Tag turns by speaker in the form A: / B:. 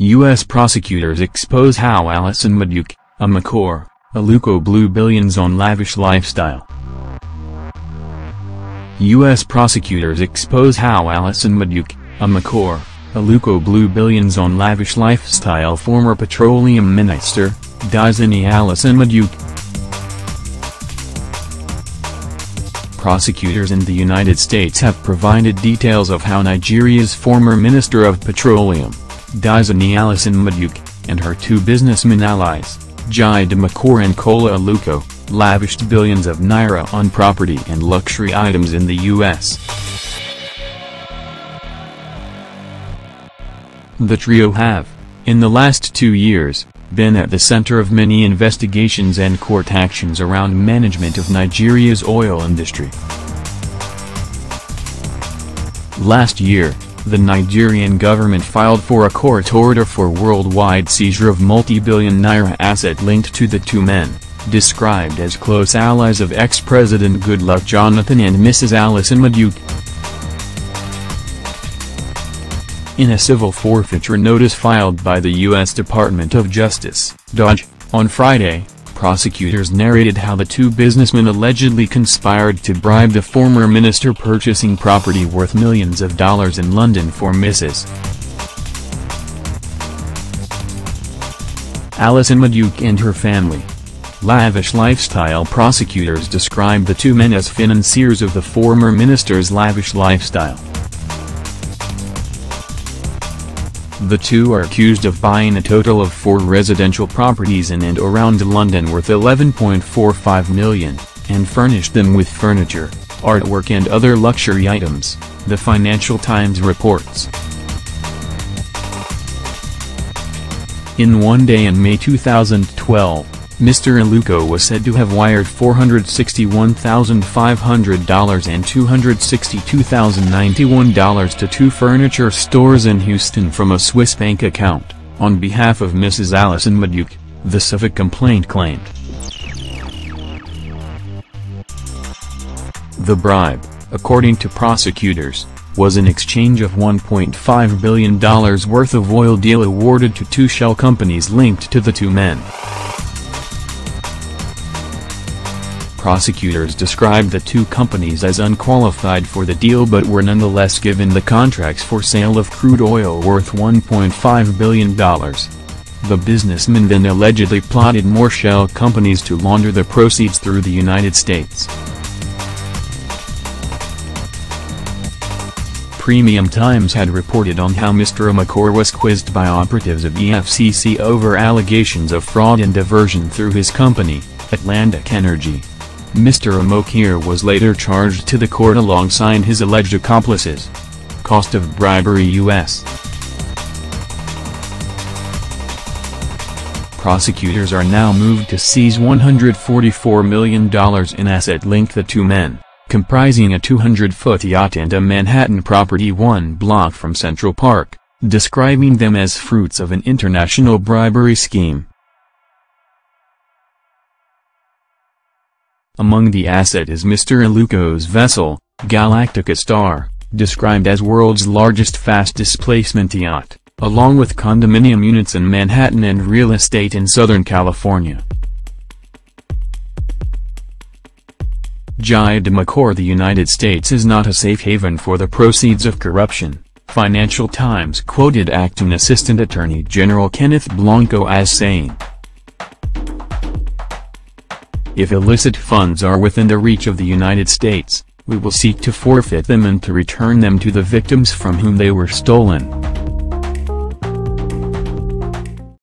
A: U.S. prosecutors expose how Alison-Madueke, Omokore, Aluko blew billions on lavish lifestyle. U.S. prosecutors expose how Alison-Madueke, Omokore, Aluko blew billions on lavish lifestyle. Former Petroleum Minister, Diezani Alison-Madueke. Prosecutors in the United States have provided details of how Nigeria's former Minister of Petroleum, Diezani Alison-Madueke, and her two businessmen allies, Jide and Kola Aluko, lavished billions of naira on property and luxury items in the U.S. The trio have, in the last 2 years, been at the center of many investigations and court actions around management of Nigeria's oil industry. Last year, the Nigerian government filed for a court order for worldwide seizure of multi-billion naira asset linked to the two men, described as close allies of ex-President Goodluck Jonathan and Mrs. Alison-Madueke. In a civil forfeiture notice filed by the U.S. Department of Justice, DOJ, on Friday, prosecutors narrated how the two businessmen allegedly conspired to bribe the former minister, purchasing property worth millions of dollars in London for Mrs. Alison-Madueke and her family. Lavish lifestyle. Prosecutors described the two men as financiers of the former minister's lavish lifestyle. The two are accused of buying a total of 4 residential properties in and around London worth $11.45 million, and furnished them with furniture, artwork and other luxury items, the Financial Times reports. In one day in May 2012, Mr. Aluko was said to have wired $461,500 and $262,091 to 2 furniture stores in Houston from a Swiss bank account, on behalf of Mrs. Alison-Madueke, the civic complaint claimed. The bribe, according to prosecutors, was an exchange of $1.5 billion worth of oil deal awarded to 2 shell companies linked to the two men. Prosecutors described the two companies as unqualified for the deal but were nonetheless given the contracts for sale of crude oil worth $1.5 billion. The businessmen then allegedly plotted more shell companies to launder the proceeds through the United States. Premium Times had reported on how Mr. Omokore was quizzed by operatives of EFCC over allegations of fraud and diversion through his company, Atlantic Energy. Mr. Omokore was later charged to the court alongside his alleged accomplices. Cost of bribery U.S. Prosecutors are now moved to seize $144 million in asset linked the two men, comprising a 200-foot yacht and a Manhattan property 1 block from Central Park, describing them as fruits of an international bribery scheme. Among the asset is Mr. Aluko's vessel, Galactica Star, described as world's largest fast-displacement yacht, along with condominium units in Manhattan and real estate in Southern California. Jide. The United States is not a safe haven for the proceeds of corruption, Financial Times quoted Acting Assistant Attorney General Kenneth Blanco as saying. If illicit funds are within the reach of the United States, we will seek to forfeit them and to return them to the victims from whom they were stolen.